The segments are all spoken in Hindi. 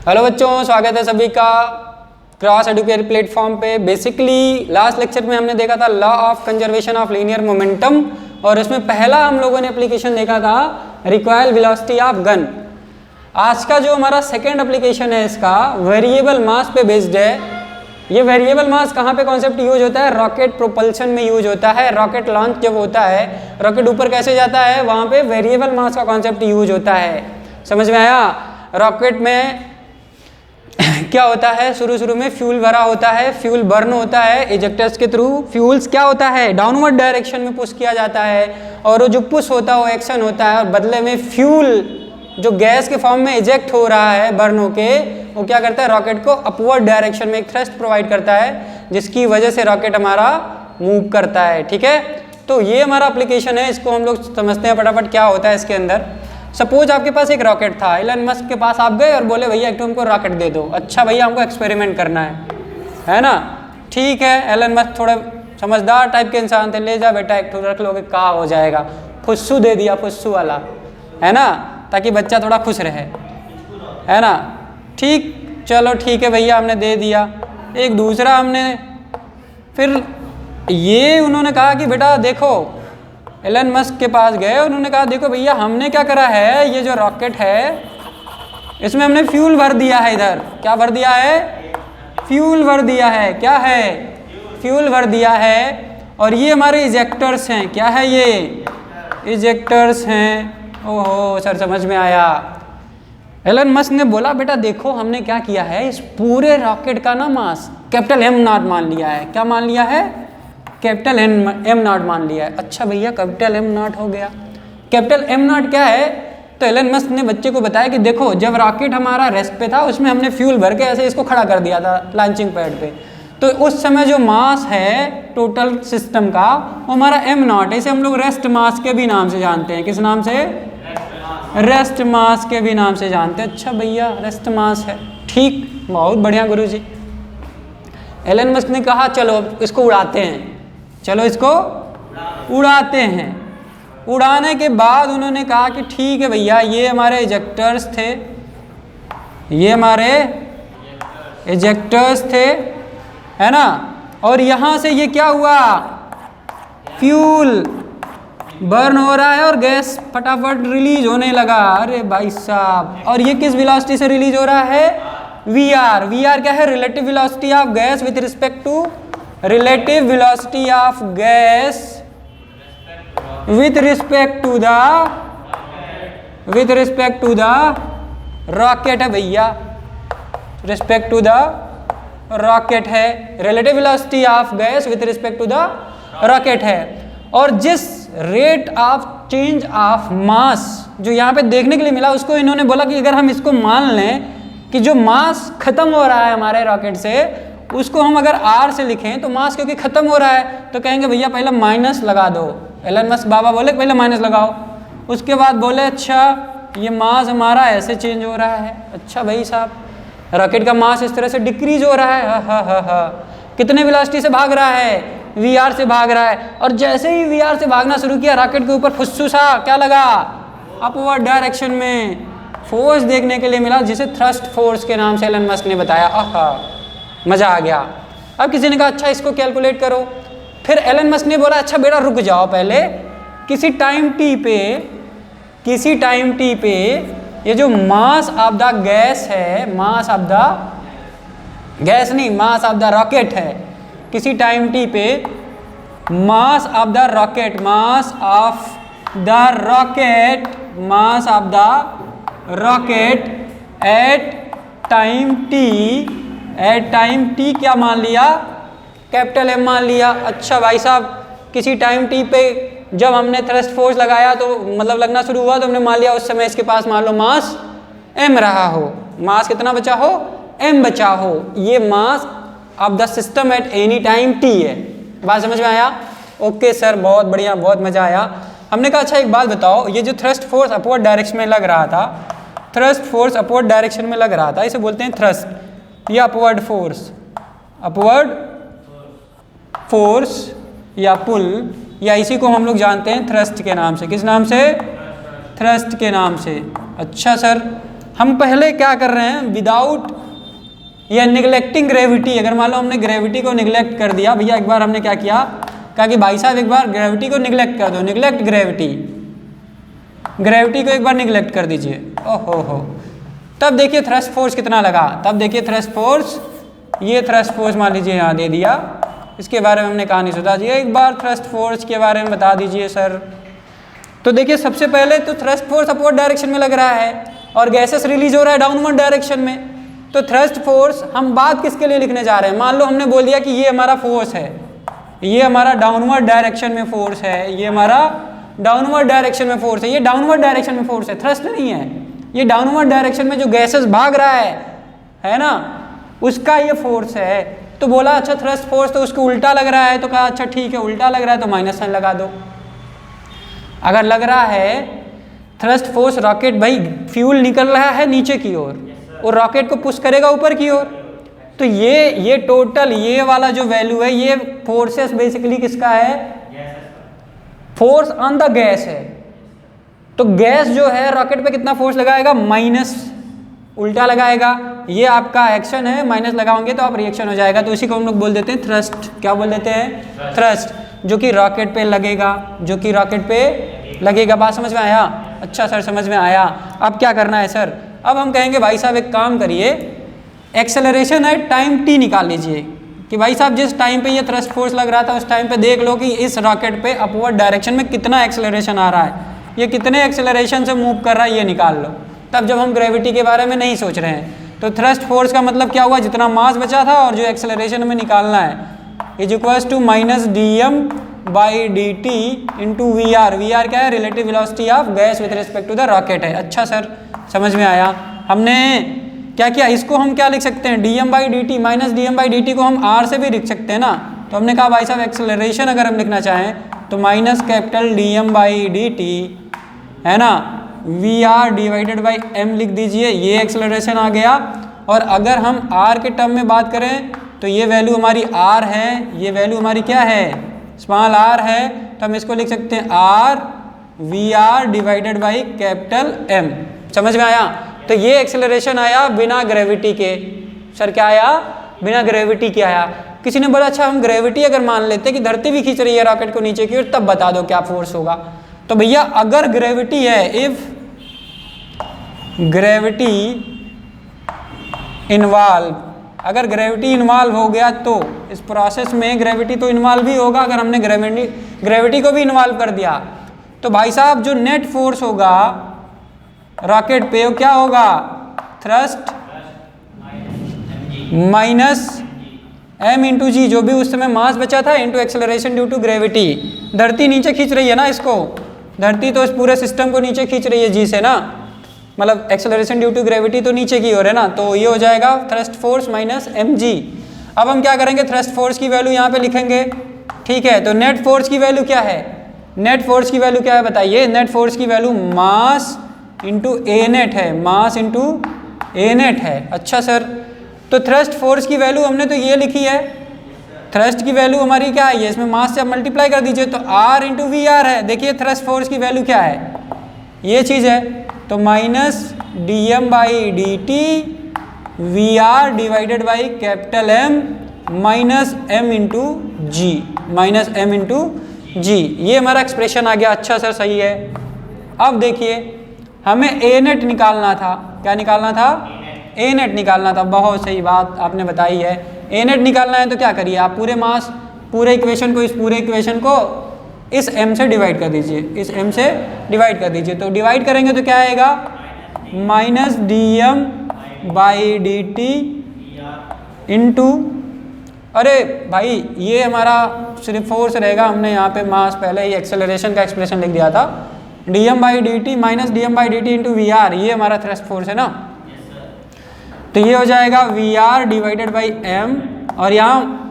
हेलो बच्चों, स्वागत है सभी का क्रॉस एडुकेयर प्लेटफॉर्म पे। बेसिकली लास्ट लेक्चर में हमने देखा था law of conservation of linear momentum, और इसमें पहला हम लोगों ने एप्लीकेशन देखा था रिक्वायर्ड वेलोसिटी ऑफ गन। आज का जो हमारा सेकेंड एप्लीकेशन है इसका वेरिएबल मास पे बेस्ड है। ये वेरिएबल मास कहाँ पे कॉन्सेप्ट यूज होता है? रॉकेट प्रोपल्शन में यूज होता है। रॉकेट लॉन्च जब होता है, रॉकेट ऊपर कैसे जाता है, वहाँ पे वेरिएबल मास का कॉन्सेप्ट यूज होता है। समझ में आया? रॉकेट में क्या होता है, शुरू में फ्यूल भरा होता है, फ्यूल बर्न होता है इजेक्टर्स के थ्रू। फ्यूल्स क्या होता है, डाउनवर्ड डायरेक्शन में पुश किया जाता है, और वो जो पुश होता है वो एक्शन होता है, और बदले में फ्यूल जो गैस के फॉर्म में इजेक्ट हो रहा है बर्न होके, वो क्या करता है, रॉकेट को अपवर्ड डायरेक्शन में एक थ्रस्ट प्रोवाइड करता है, जिसकी वजह से रॉकेट हमारा मूव करता है। ठीक है, तो ये हमारा एप्लीकेशन है, इसको हम लोग समझते हैं फटाफट क्या होता है इसके अंदर। सपोज आपके पास एक रॉकेट था, एलन मस्क के पास आप गए और बोले भैया एक तो हमको रॉकेट दे दो। अच्छा भैया हमको एक्सपेरिमेंट करना है ना? ठीक है, एलन मस्क थोड़े समझदार टाइप के इंसान थे, ले जा बेटा एक तो रख लोगे, कहाँ हो जाएगा। फुस्सू दे दिया, फुस्सू वाला, है ना, ताकि बच्चा थोड़ा खुश रहे, है ना। ठीक, चलो ठीक है भैया, हमने दे दिया। एक दूसरा हमने फिर ये उन्होंने कहा कि बेटा देखो, एलन मस्क के पास गए, उन्होंने कहा देखो भैया हमने क्या करा है, ये जो रॉकेट है इसमें हमने फ्यूल भर दिया है। इधर क्या भर दिया है? फ्यूल भर दिया है। क्या है? फ्यूल भर दिया है। और ये हमारे इजेक्टर्स हैं। क्या है ये? इजेक्टर्स हैं। ओहो सर, समझ में आया। एलन मस्क ने बोला बेटा देखो हमने क्या किया है, इस पूरे रॉकेट का ना मास कैपिटल एम नॉट मान लिया है। क्या मान लिया है? कैपिटल एम नॉट मान लिया है। अच्छा भैया कैपिटल एम नॉट हो गया। कैपिटल एम नॉट क्या है? तो एलन मस्क ने बच्चे को बताया कि देखो जब रॉकेट हमारा रेस्ट पे था, उसमें हमने फ्यूल भर के ऐसे इसको खड़ा कर दिया था लॉन्चिंग पैड पे, तो उस समय जो मास है टोटल सिस्टम का वो हमारा एम नॉट है। इसे हम लोग रेस्ट मास के भी नाम से जानते हैं। किस नाम से? रेस्ट मास के भी नाम से जानते हैं। अच्छा भैया रेस्ट मास है, ठीक, बहुत बढ़िया गुरुजी। एलन मस्क ने कहा चलो इसको उड़ाते हैं, चलो इसको उड़ाते हैं। उड़ाने के बाद उन्होंने कहा कि ठीक है भैया, ये हमारे इजेक्टर्स थे, ये हमारे इजेक्टर्स थे, है ना। और यहाँ से ये क्या हुआ, फ्यूल बर्न हो रहा है और गैस फटाफट रिलीज होने लगा। अरे भाई साहब, और ये किस वेलोसिटी से रिलीज हो रहा है? We are. वी आर क्या है? Relative velocity of gas with respect to relative velocity of gas with respect to the rocket है भैया, respect to the rocket है। relative velocity of gas with respect to the rocket है। और जिस rate of change of mass जो यहाँ पे देखने के लिए मिला, उसको इन्होंने बोला कि अगर हम इसको मान लें कि जो मास खत्म हो रहा है हमारे रॉकेट से, उसको हम अगर आर से लिखें तो मास क्योंकि खत्म हो रहा है, तो कहेंगे भैया पहले माइनस लगा दो। एलन मस्क बाबा बोले पहले माइनस लगाओ। उसके बाद बोले अच्छा ये मास हमारा ऐसे चेंज हो रहा है। अच्छा भाई साहब, रॉकेट का मास इस तरह से डिक्रीज हो रहा है। हा। कितने वेलोसिटी से भाग रहा है? वी आर से भाग रहा है। और जैसे ही वी आर से भागना शुरू किया, रॉकेट के ऊपर फुस्सू सा क्या लगा, अपवर्ड डायरेक्शन में फोर्स देखने के लिए मिला, जिसे थ्रस्ट फोर्स के नाम से एलन मस्क ने बताया। आहा, मज़ा आ गया। अब किसी ने कहा अच्छा इसको कैलकुलेट करो। फिर एलन मस्क ने बोला अच्छा बेटा रुक जाओ, पहले किसी टाइम टी पे ये जो मास ऑफ द गैस है, मास ऑफ द गैस नहीं, मास ऑफ द रॉकेट है, किसी टाइम टी पे mass of the rocket at time T क्या मान लिया? कैपिटल एम मान लिया। अच्छा भाई साहब, किसी टाइम टी पे जब हमने थ्रस्ट फोर्स लगाया तो मतलब लगना शुरू हुआ, तो हमने मान लिया उस समय इसके पास मान लो मास एम रहा हो। मास कितना बचा हो? एम बचा हो। ये मास of the system at any time T है। बात समझ में आया? ओके सर, बहुत बढ़िया, बहुत मजा आया। हमने कहा अच्छा एक बात बताओ, ये जो थ्रस्ट फोर्स अपवर्ड डायरेक्शन में लग रहा था, थ्रस्ट फोर्स अपवर्ड डायरेक्शन में लग रहा था, इसे बोलते हैं थ्रस्ट या अपवर्ड फोर्स या पुल, या इसी को हम लोग जानते हैं थ्रस्ट के नाम से। किस नाम से? थ्रस्ट के नाम से। अच्छा सर, हम पहले क्या कर रहे हैं, विदाउट या निगलेक्टिंग ग्रेविटी, अगर मान लो हमने ग्रेविटी को निगलेक्ट कर दिया, भैया एक बार हमने क्या किया, कहा कि भाई साहब एक बार ग्रेविटी को निगलेक्ट कर दो, निगलेक्ट ग्रेविटी, ग्रेविटी को एक बार निगलेक्ट कर दीजिए, ओहो हो, तब देखिए थ्रस्ट फोर्स कितना लगा, तब देखिए थ्रस्ट फोर्स, ये थ्रस्ट फोर्स मान लीजिए यहाँ दे दिया, इसके बारे में हमने कहा नहीं सोचा, एक बार थ्रस्ट फोर्स के बारे में बता दीजिए सर। तो देखिए सबसे पहले तो थ्रस्ट फोर्स अपवर्ड डायरेक्शन में लग रहा है और गैसेस रिलीज हो रहा है डाउनवर्ड डायरेक्शन में। तो थ्रस्ट फोर्स हम बात किसके लिए लिखने जा रहे हैं, मान लो हमने बोल दिया कि ये हमारा फोर्स है, ये हमारा डाउनवर्ड डायरेक्शन में फोर्स है, ये हमारा डाउनवर्ड डायरेक्शन में फोर्स है, ये डाउनवर्ड डायरेक्शन में फोर्स है, थ्रस्ट नहीं है, ये डाउनवर्ड डायरेक्शन में जो गैसेस भाग रहा है ना, उसका ये फोर्स है। तो बोला अच्छा थ्रस्ट फोर्स तो उसको उल्टा लग रहा है, तो कहा अच्छा ठीक है उल्टा लग रहा है तो माइनस साइन लगा दो। अगर लग रहा है थ्रस्ट फोर्स, रॉकेट भाई फ्यूल निकल रहा है नीचे की ओर और रॉकेट को पुश करेगा ऊपर की ओर, तो ये टोटल ये वाला जो वैल्यू है ये फोर्सेस बेसिकली किसका है, फोर्स ऑन द गैस है। तो गैस जो है रॉकेट पे कितना फोर्स लगाएगा, माइनस, उल्टा लगाएगा, ये आपका एक्शन है, माइनस लगाओगे तो आप रिएक्शन हो जाएगा, तो इसी को हम लोग बोल देते हैं थ्रस्ट। क्या बोल देते हैं, थ्रस्ट, जो कि रॉकेट पे लगेगा, जो कि रॉकेट पे लगेगा। बात समझ में आया, अच्छा सर समझ में आया। अब क्या करना है सर, अब हम कहेंगे भाई साहब एक काम करिए, एक्सेलरेशन है टाइम t निकाल लीजिए, कि भाई साहब जिस टाइम पे ये थ्रस्ट फोर्स लग रहा था उस टाइम पे देख लो कि इस रॉकेट पे अपवर्ड डायरेक्शन में कितना एक्सेलरेशन आ रहा है, ये कितने एक्सेलरेशन से मूव कर रहा है ये निकाल लो। तब जब हम ग्रेविटी के बारे में नहीं सोच रहे हैं, तो थ्रस्ट फोर्स का मतलब क्या हुआ, जितना मास बचा था और जो एक्सेलरेशन हमें निकालना है is equals to minus dm/dt into VR। VR क्या है, relative velocity of gas with respect to the rocket है। अच्छा सर समझ में आया। हमने क्या किया, इसको हम क्या लिख सकते हैं, dm/dt, माइनस dm/dt को हम r से भी लिख सकते हैं ना। तो हमने कहा भाई साहब एक्सेलरेशन अगर हम लिखना चाहें तो माइनस कैपिटल dm/dt है ना, VR डिवाइडेड बाई m लिख दीजिए, ये एक्सेलरेशन आ गया। और अगर हम r के टर्म में बात करें तो ये वैल्यू हमारी r है, ये वैल्यू हमारी क्या है, स्मॉल r है, तो हम इसको लिख सकते हैं r VR divided by capital M। समझ में आया। तो ये एक्सेलरेशन आया बिना ग्रेविटी के। सर क्या आया, बिना ग्रेविटी के आया। किसी ने बोला अच्छा हम ग्रेविटी अगर मान लेते कि धरती भी खींच रही है रॉकेट को नीचे की ओर, तब बता दो क्या फोर्स होगा। तो भैया अगर ग्रेविटी है, इफ ग्रेविटी इन्वॉल्व, अगर ग्रेविटी इन्वॉल्व हो गया तो इस प्रोसेस में ग्रेविटी तो इन्वॉल्व ही होगा। अगर हमने ग्रेविटी को भी इन्वॉल्व कर दिया तो भाई साहब जो नेट फोर्स होगा रॉकेट पे वो क्या होगा, thrust minus m into g, जो भी उस समय मास बचा था, into acceleration due to gravity. धरती नीचे खींच रही है ना इसको, धरती तो इस पूरे सिस्टम को नीचे खींच रही है जी से ना, मतलब एक्सेलरेशन ड्यू टू ग्रेविटी तो नीचे की ओर है ना, तो ये हो जाएगा थ्रस्ट फोर्स माइनस mg। अब हम क्या करेंगे, थ्रस्ट फोर्स की वैल्यू यहाँ पे लिखेंगे, ठीक है। तो नेट फोर्स की वैल्यू क्या है, नेट फोर्स की वैल्यू क्या है बताइए, नेट फोर्स की वैल्यू मास इंटू ए नेट है, मास इंटू ए नेट है। अच्छा सर, तो थ्रस्ट फोर्स की वैल्यू हमने तो ये लिखी है, थ्रस्ट की वैल्यू हमारी क्या है, ये इसमें मास से आप मल्टीप्लाई कर दीजिए तो r इंटू वी आर है। देखिए थ्रस्ट फोर्स की वैल्यू क्या है, ये चीज़ है, तो minus dm/dt VR divided by capital M minus m into G, minus m into G, ये हमारा एक्सप्रेशन आ गया। अच्छा सर सही है। अब देखिए हमें ए नेट निकालना था, क्या निकालना था, ए नेट निकालना था। बहुत सही बात आपने बताई है, ए नेट निकालना है तो क्या करिए आप पूरे मास, पूरे इक्वेशन को, इस पूरे इक्वेशन को इस m से डिवाइड कर दीजिए, इस m से डिवाइड कर दीजिए। तो डिवाइड करेंगे तो क्या आएगा, माइनस dm/dt इंटू, अरे भाई ये हमारा सिर्फ फोर्स रहेगा, हमने यहाँ पे मास पहले ही एक्सेलरेशन का एक्सप्रेशन लिख दिया था, dm/dt minus dm/dt into V are, ये हमारा थ्रस्ट फोर्स है ना। तो ये हो जाएगा VR डिवाइडेड बाई m, और यहाँ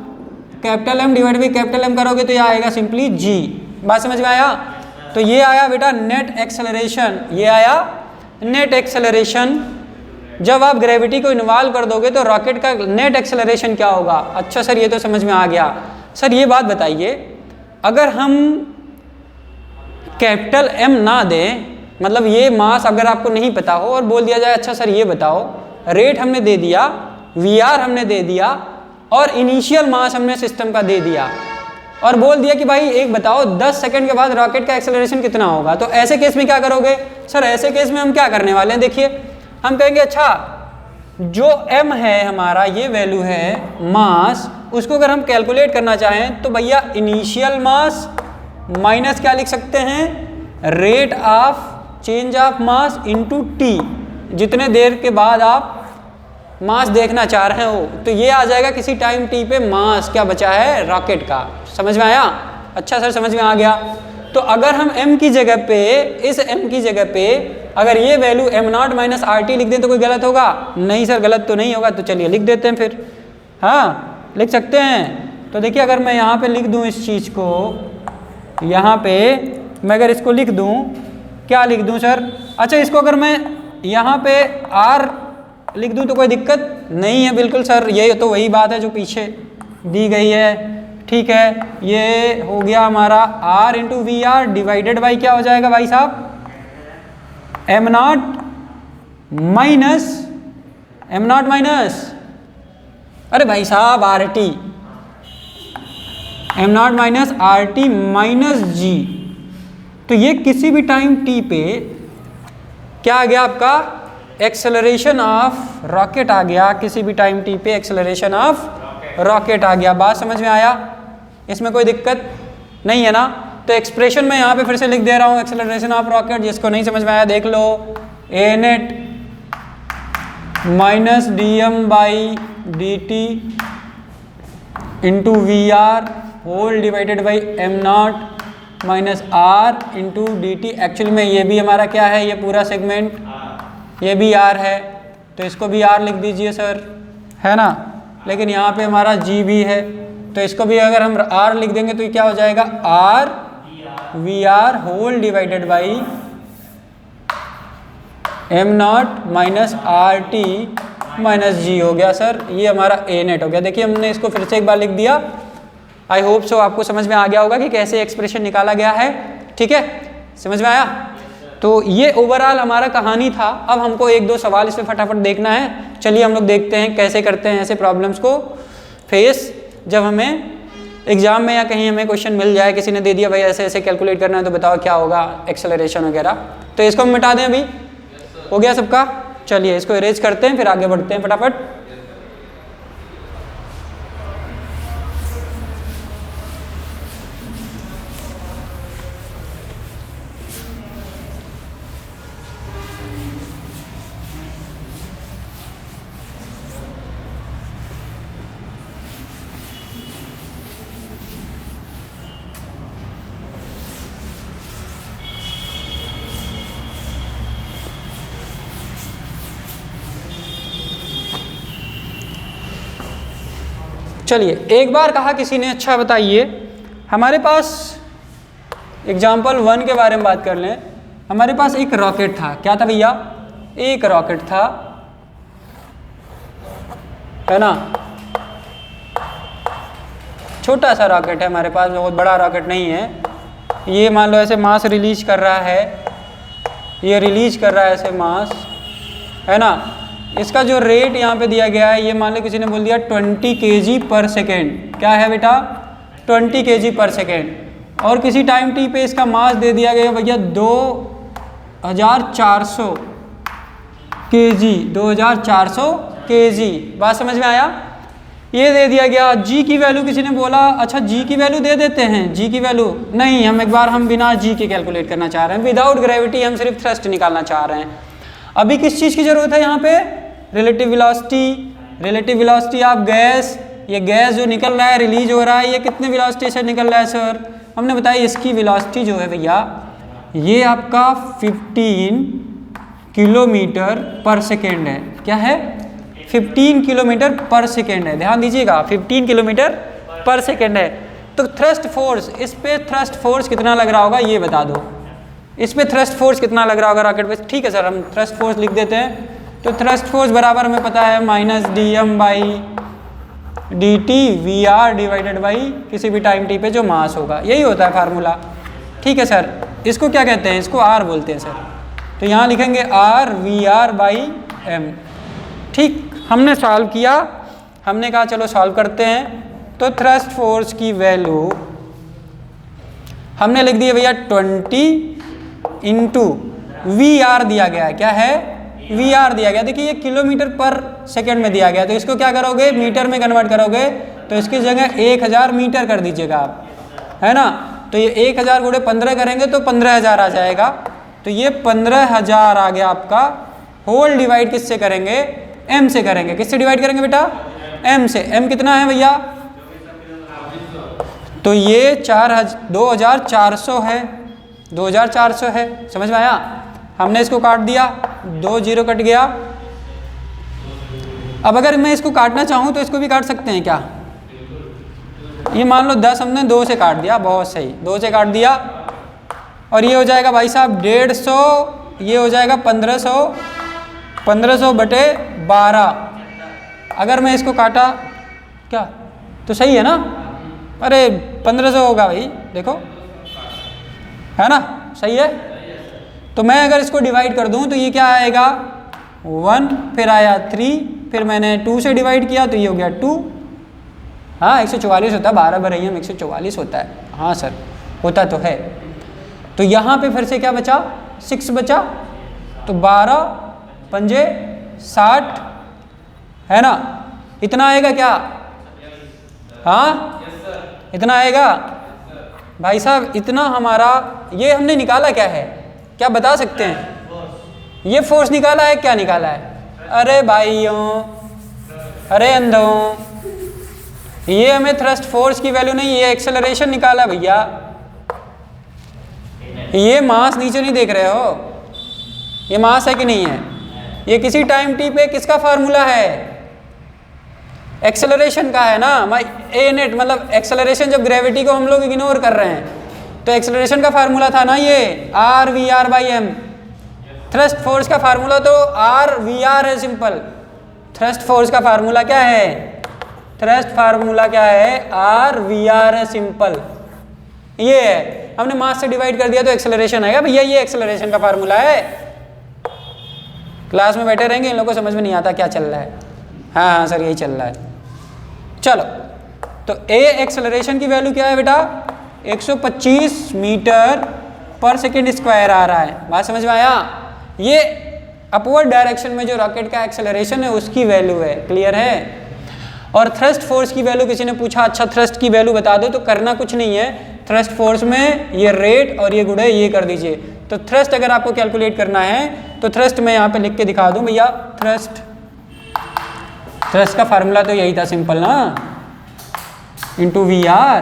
capital M divide by capital M करोगे तो यह आएगा सिंपली G। बात समझ में आया। तो ये आया बेटा नेट एक्सेलरेशन, ये आया नेट एक्सेलरेशन। जब आप ग्रेविटी को इन्वॉल्व कर दोगे तो रॉकेट का नेट एक्सेलरेशन क्या होगा। अच्छा सर ये तो समझ में आ गया। सर ये बात बताइए, अगर हम कैपिटल M ना दें मतलब ये मास अगर आपको नहीं पता हो और बोल दिया जाए अच्छा सर ये बताओ, रेट हमने दे दिया, वीआर हमने दे दिया और इनिशियल मास हमने सिस्टम का दे दिया और बोल दिया कि भाई एक बताओ 10 सेकंड के बाद रॉकेट का एक्सेलरेशन कितना होगा, तो ऐसे केस में क्या करोगे सर? ऐसे केस में हम क्या करने वाले हैं, देखिए हम कहेंगे अच्छा जो m है हमारा ये वैल्यू है मास, उसको अगर हम कैलकुलेट करना चाहें तो भैया इनिशियल मास माइनस क्या लिख सकते हैं, rate of change of mass into T, जितने देर के बाद आप मास देखना चाह रहे हो, तो ये आ जाएगा किसी टाइम टी पे मास क्या बचा है रॉकेट का। समझ में आया? अच्छा सर समझ में आ गया। तो अगर हम m की जगह पे, इस m की जगह पे अगर ये वैल्यू m0 माइनस RT लिख दें तो कोई गलत होगा? नहीं सर गलत तो नहीं होगा, तो चलिए लिख देते हैं फिर। हाँ लिख सकते हैं। तो देखिए अगर मैं यहाँ पे लिख दूँ इस चीज़ को, यहाँ पे मैं अगर इसको लिख दूँ, क्या लिख दूँ सर? अच्छा इसको अगर मैं यहाँ पे R लिख दूँ तो कोई दिक्कत नहीं है? बिल्कुल सर, ये तो वही बात है जो पीछे दी गई है। ठीक है, ये हो गया हमारा R into V R divided by क्या हो जाएगा भाई साहब, m0 माइनस अरे भाई साहब RT, m0 minus RT minus G। तो ये किसी भी टाइम t पे क्या आ गया आपका, एक्सेलरेशन ऑफ रॉकेट आ गया, किसी भी टाइम t पे एक्सेलरेशन ऑफ रॉकेट आ गया। बात समझ में आया? इसमें कोई दिक्कत नहीं है ना? तो एक्सप्रेशन मैं यहाँ पे फिर से लिख दे रहा हूँ, एक्सेलरेशन ऑफ रॉकेट, जिसको नहीं समझ में आया देख लो, a net minus dm by dt into V R whole divided by m0 minus r into dt। Actually में ये भी हमारा क्या है, ये पूरा सेगमेंट ये भी r है, तो इसको भी r लिख दीजिए सर, है ना? लेकिन यहाँ पे हमारा g भी है, तो इसको भी अगर हम r लिख देंगे तो ये क्या हो जाएगा, r V R whole divided by m0 minus RT minus G हो गया सर, ये हमारा a नेट हो गया। देखिए हमने इसको फिर से एक बार लिख दिया। आई होप सो आपको समझ में आ गया होगा कि कैसे एक्सप्रेशन निकाला गया है। ठीक है, समझ में आया? तो ये ओवरऑल हमारा कहानी था। अब हमको एक दो सवाल इसमें फटाफट देखना है। चलिए हम लोग देखते हैं कैसे करते हैं ऐसे प्रॉब्लम्स को फेस, जब हमें एग्जाम में या कहीं हमें क्वेश्चन मिल जाए, किसी ने दे दिया भाई ऐसे ऐसे कैलकुलेट करना है तो बताओ क्या होगा एक्सेलरेशन वगैरह। तो इसको हम मिटा दें, अभी हो गया सबका। चलिए इसको इरेज करते हैं, फिर आगे बढ़ते हैं फटाफट। चलिए एक बार कहा किसी ने, अच्छा बताइए हमारे पास एग्जाम्पल 1 के बारे में बात कर लें। हमारे पास एक रॉकेट था, क्या था भैया, एक रॉकेट था, है ना? छोटा सा रॉकेट है हमारे पास, बहुत बड़ा रॉकेट नहीं है। ये मान लो ऐसे मास रिलीज कर रहा है, ये रिलीज कर रहा है ऐसे मास, है ना? इसका जो रेट यहाँ पे दिया गया है, ये मान लो किसी ने बोल दिया 20 kg पर सेकेंड। क्या है बेटा, 20 kg पर सेकेंड। और किसी टाइम टी पे इसका मास दे दिया गया भैया 2400 kg, 2400 kg। बात समझ में आया? ये दे दिया गया। जी की वैल्यू किसी ने बोला, अच्छा जी की वैल्यू दे देते हैं। जी की वैल्यू नहीं, हम बिना जी के कैलकुलेट करना चाह रहे हैं, विदाउट ग्रेविटी हम सिर्फ थ्रस्ट निकालना चाह रहे हैं। अभी किस चीज़ की ज़रूरत है यहाँ पे, रिलेटिव वेलोसिटी ऑफ गैस। ये गैस जो निकल रहा है, रिलीज हो रहा है, ये कितने वेलोसिटी से निकल रहा है सर? हमने बताया इसकी वेलोसिटी जो है भैया, ये आपका 15 किलोमीटर पर सेकेंड है। क्या है, 15 किलोमीटर पर सेकेंड है। ध्यान दीजिएगा 15 किलोमीटर पर सेकेंड है। तो थ्रस्ट फोर्स, इस पे थ्रस्ट फोर्स कितना लग रहा होगा ये बता दो। इस पे थ्रस्ट फोर्स कितना लग रहा होगा रॉकेट पे? ठीक है सर, हम थ्रस्ट फोर्स लिख देते हैं। तो थ्रस्ट फोर्स बराबर हमें पता है minus dm by dt V R divided by किसी भी टाइम t पे जो मास होगा, यही होता है फार्मूला। ठीक है सर, इसको क्या कहते हैं? इसको r बोलते हैं सर। तो यहाँ लिखेंगे R V R by M. ठीक, हमने सॉल्व किया, हमने कहा चलो सॉल्व करते हैं। तो थ्रस्ट फोर्स की वैल्यू हमने लिख दिया भैया 20 इंटू वी आर दिया गया है। क्या है? वी आर दिया गया। देखिए ये किलोमीटर पर सेकेंड में दिया गया, तो इसको क्या करोगे? मीटर में कन्वर्ट करोगे, तो इसकी जगह 1000 मीटर कर दीजिएगा आप, है ना। तो ये 1000 गुणे 15 करेंगे तो 15000 आ जाएगा। तो ये 15000 आ गया आपका। होल डिवाइड किससे करेंगे? एम से करेंगे। किससे डिवाइड करेंगे बेटा? एम से। एम कितना है भैया? तो ये 2400 है, 2400 है। समझ में आया? हमने इसको काट दिया, 2 जीरो कट गया। अब अगर मैं इसको काटना चाहूँ तो इसको भी काट सकते हैं क्या? ये मान लो 10 हमने 2 से काट दिया, बहुत सही, 2 से काट दिया। और ये हो जाएगा भाई साहब 150, ये हो जाएगा 1500, 1500 बटे 12। अगर मैं इसको काटा क्या तो सही है ना? अरे 1500 होगा भाई, देखो, है ना, सही है। तो मैं अगर इसको डिवाइड कर दूं तो ये क्या आएगा? 1, फिर आया 3, फिर मैंने 2 से डिवाइड किया तो ये हो गया 2। हाँ 144 होता है, 12 बढ़ाइए में 144 होता है। हाँ सर होता तो है। तो यहाँ पे फिर से क्या बचा? 6 बचा। तो 12 पंजे 60, है ना। इतना आएगा क्या? हाँ इतना आएगा भाई साहब। इतना हमारा ये हमने निकाला क्या है? क्या बता सकते हैं? ये फोर्स निकाला है, क्या निकाला है? अरे भाइयों, अरे अंधों, ये हमें थ्रस्ट फोर्स की वैल्यू नहीं, ये एक्सेलरेशन निकाला भैया। ये मास नीचे नहीं देख रहे हो? ये मास है कि नहीं है? ये किसी टाइम टी पे किसका फार्मूला है? एक्सेलरेशन का है ना। ए नेट मतलब एक्सेलरेशन, जब ग्रेविटी को हम लोग इग्नोर कर रहे हैं तो एक्सेलरेशन का फार्मूला था ना ये R V R by M. Thrust force का फार्मूला तो आर वी आर है, सिंपल। थ्रस्ट फोर्स का फार्मूला क्या है? थ्रस्ट फार्मूला क्या है? आर वी आर है, सिंपल। ये है, हमने मास से डिवाइड कर दिया तो एक्सेलरेशन आएगा भैया। ये एक्सेलरेशन का फार्मूला है। क्लास में बैठे रहेंगे, इन लोगों को समझ में नहीं आता क्या चल रहा है। हाँ हाँ सर यही चल रहा है। चलो, तो ए एक्सेलरेशन की वैल्यू क्या है बेटा? 125 मीटर पर सेकेंड स्क्वायर आ रहा है। बात समझ में आया? ये अपवर्ड डायरेक्शन में जो रॉकेट का एक्सेलरेशन है उसकी वैल्यू है। क्लियर है? और थ्रस्ट फोर्स की वैल्यू किसी ने पूछा, अच्छा थ्रस्ट की वैल्यू बता दो, तो करना कुछ नहीं है। थ्रस्ट फोर्स में ये रेट और ये गुणे ये कर दीजिए। तो थ्रस्ट अगर आपको कैलकुलेट करना है तो थ्रस्ट मैं यहाँ पे लिख के दिखा दूँ भैया। थ्रस्ट का फार्मूला तो यही था, सिंपल ना, इंटू वी आर।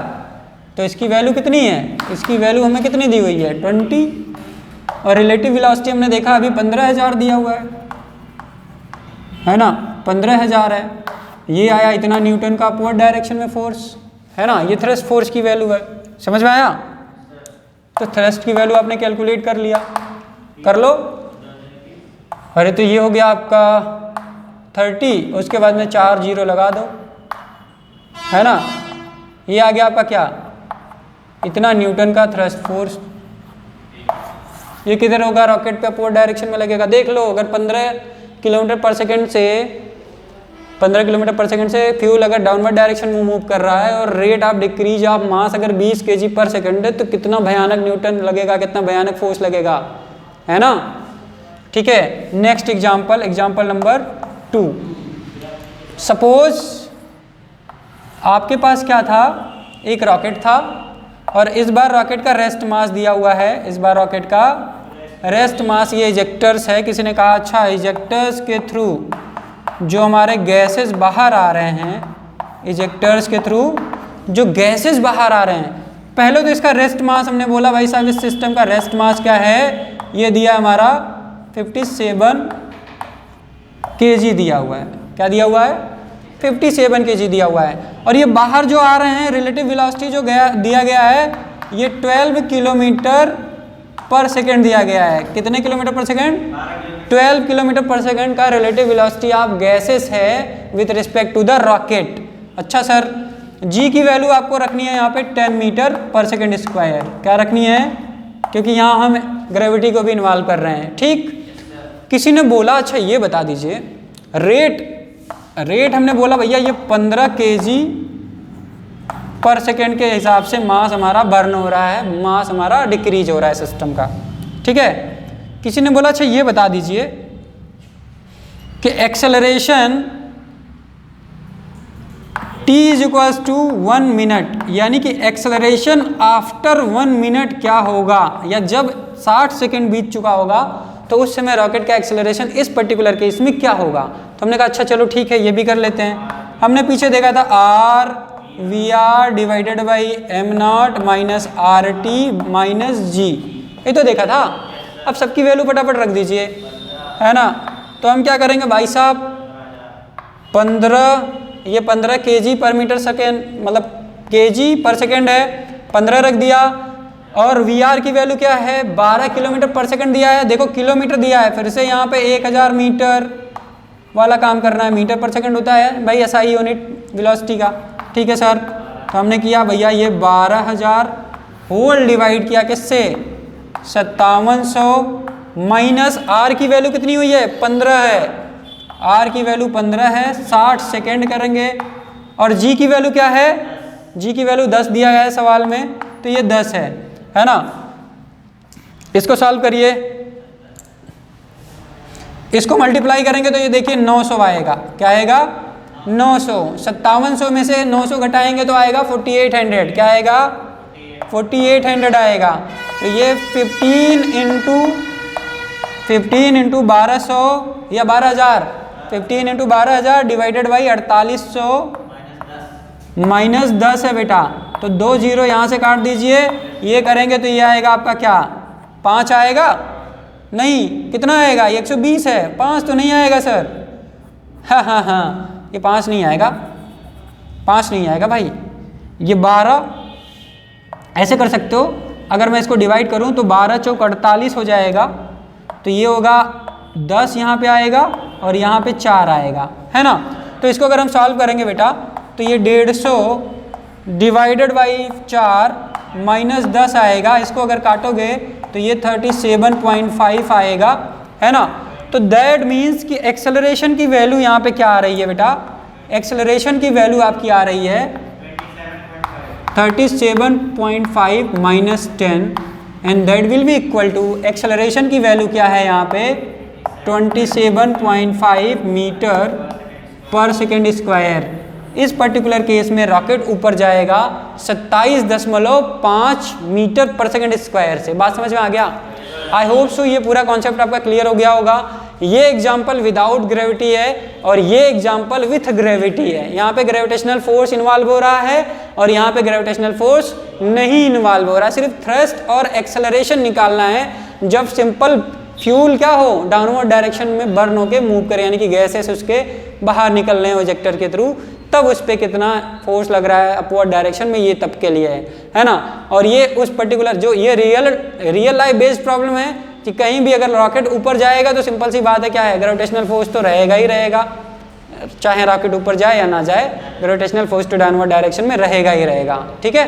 तो इसकी वैल्यू कितनी है? इसकी वैल्यू हमें कितनी दी हुई है? 20। और रिलेटिव वेलोसिटी हमने देखा अभी 15000 दिया हुआ है ना, 15000 है। ये आया इतना न्यूटन का अपवर्ड डायरेक्शन में फोर्स, है ना। ये थ्रस्ट फोर्स की वैल्यू है। समझ में आया? तो थ्रस्ट की वैल्यू आपने कैलकुलेट कर लिया, कर लो। अरे तो ये हो गया आपका 30, उसके बाद में 4 जीरो लगा दो, है ना। ये आ गया आपका क्या? इतना न्यूटन का थ्रस्ट फोर्स। ये किधर होगा? रॉकेट पे अपवर्ड डायरेक्शन में लगेगा। देख लो, अगर 15 किलोमीटर पर सेकेंड से 15 किलोमीटर पर सेकेंड से फ्यूल अगर डाउनवर्ड डायरेक्शन में मूव कर रहा है और rate of decrease of mass अगर 20 kg पर सेकेंड है, तो कितना भयानक न्यूटन लगेगा, कितना भयानक फोर्स लगेगा, है ना। ठीक है, next example, example number 2। Suppose आपके पास क्या था? एक रॉकेट था और इस बार रॉकेट का रेस्ट मास दिया हुआ है। इस बार रॉकेट का रेस्ट मास, ये इजेक्टर्स है। किसी ने कहा अच्छा इजेक्टर्स के थ्रू जो हमारे गैसेस बाहर आ रहे हैं, इजेक्टर्स के थ्रू जो गैसेस बाहर आ रहे हैं, पहले तो इसका रेस्ट मास हमने बोला भाई साहब इस सिस्टम का रेस्ट मास क्या है? ये दिया हमारा 57 kg दिया हुआ है। क्या दिया हुआ है? 57 kg दिया हुआ है। और ये बाहर जो आ रहे हैं रिलेटिव वेलोसिटी जो दिया गया है ये 12 किलोमीटर पर सेकेंड दिया गया है। कितने kilometre per second? 12 kilometre per second का रिलेटिव वेलोसिटी ऑफ गैसेस है with respect to the rocket. अच्छा सर, जी की वैल्यू आपको रखनी है यहाँ पे 10 मीटर पर सेकेंड स्क्वायर। क्या रखनी है? क्योंकि यहाँ हम ग्रेविटी को भी इन्वॉल्व कर रहे हैं। ठीक, किसी ने बोला अच्छा ये बता दीजिए रेट हमने बोला भैया ये 15 kg पर सेकेंड के हिसाब से मास हमारा बर्न हो रहा है, मास हमारा डिक्रीज हो रहा है सिस्टम का। ठीक है, किसी ने बोला अच्छा ये बता दीजिए कि acceleration t is equals to 1 minute, यानी कि एक्सेलरेशन आफ्टर 1 मिनट क्या होगा, या जब 60 सेकेंड बीत चुका होगा तो उस समय रॉकेट का एक्सेलरेशन इस पर्टिकुलर केस में क्या होगा। तो हमने कहा अच्छा चलो ठीक है ये भी कर लेते हैं। हमने पीछे देखा था R V R divided by M naught minus R T minus G, ये तो देखा था। अब सबकी वैल्यू फटाफट रख दीजिए, है ना। तो हम क्या करेंगे भाई साहब, 15 kg पर मीटर सेकेंड, मतलब kg पर सेकेंड है, 15 रख दिया। और VR की वैल्यू क्या है, 12 किलोमीटर पर सेकेंड दिया है। देखो किलोमीटर दिया है, फिर से यहाँ पे 1000 मीटर वाला काम करना है, मीटर पर सेकेंड होता है भाई SI यूनिट वेलोसिटी का। ठीक है सर, तो हमने किया भैया ये 12000 होल डिवाइड किया किससे, 5700 माइनस R की वैल्यू कितनी हुई है, 15 है, R की वैल्यू 15 है, 60 सेकेंड करेंगे। और G की वैल्यू क्या है, G की वैल्यू 10 दिया गया है सवाल में, तो ये 10 है ना। इसको सॉल्व करिए, इसको मल्टीप्लाई करेंगे तो ये देखिए 900 आएगा। क्या आएगा, 900। 5700 में से 900 घटाएंगे तो आएगा 4800। क्या आएगा, 4800 आएगा। तो ये 15 इंटू 1200 या 12000, 15 इंटू 12000 डिवाइडेड बाई 4800 माइनस 10 है बेटा। तो 2 जीरो यहाँ से काट दीजिए, ये करेंगे तो ये आएगा आपका क्या, 5 आएगा, नहीं कितना आएगा, 120 है, 5 तो नहीं आएगा सर। हाँ ये 5 नहीं आएगा, 5 नहीं आएगा भाई, ये 12। ऐसे कर सकते हो, अगर मैं इसको डिवाइड करूँ तो 12 चौक 48 हो जाएगा। तो ये होगा 10 यहाँ पे आएगा और यहाँ पे 4 आएगा, है ना। तो इसको अगर हम सॉल्व करेंगे बेटा तो ये 150 डिवाइडेड बाई 4 माइनस 10 आएगा। इसको अगर काटोगे तो ये 37.5 आएगा, है ना। तो दैट मीन्स कि एक्सेलरेशन की वैल्यू यहाँ पे क्या आ रही है बेटा, एक्सेलरेशन की वैल्यू आपकी आ रही है 37.5 minus 10 and that will be equal to, acceleration की वैल्यू क्या है यहाँ पे 27.5 मीटर पर सेकेंड स्क्वायर। इस पर्टिकुलर केस में रॉकेट ऊपर जाएगा 27.5 मीटर पर सेकेंड स्क्वायर से। बात समझ में आ गया। आई होप सो ये पूरा कॉन्सेप्ट आपका क्लियर हो गया होगा। ये एग्जाम्पल विदाउट ग्रेविटी है और ये एग्जाम्पल विथ ग्रेविटी है। यहाँ पे ग्रेविटेशनल फोर्स इन्वॉल्व हो रहा है और यहाँ पे ग्रेविटेशनल फोर्स नहीं इन्वॉल्व हो रहा है। सिर्फ थ्रस्ट और एक्सेलरेशन निकालना है जब सिंपल फ्यूल क्या हो, डाउनवर्ड डायरेक्शन में बर्न होके मूव करे, यानी कि गैसेस उसके बाहर निकल रहे हैं इजेक्टर के थ्रू, तब उस पर कितना फोर्स लग रहा है अपवर्ड डायरेक्शन में, ये तब के लिए है ना। और ये उस पर्टिकुलर जो ये रियल लाइफ बेस्ड प्रॉब्लम है कि कहीं भी अगर रॉकेट ऊपर जाएगा तो सिंपल सी बात है क्या है, ग्रेविटेशनल फोर्स तो रहेगा ही रहेगा, चाहे रॉकेट ऊपर जाए या ना जाए, gravitational force to downward direction में रहेगा ही रहेगा। ठीक है,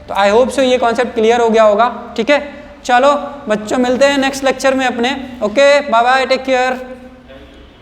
तो आई होप सो ये कॉन्सेप्ट क्लियर हो गया होगा। ठीक है, चलो बच्चों मिलते हैं नेक्स्ट लेक्चर में अपने। Okay, bye bye, take care.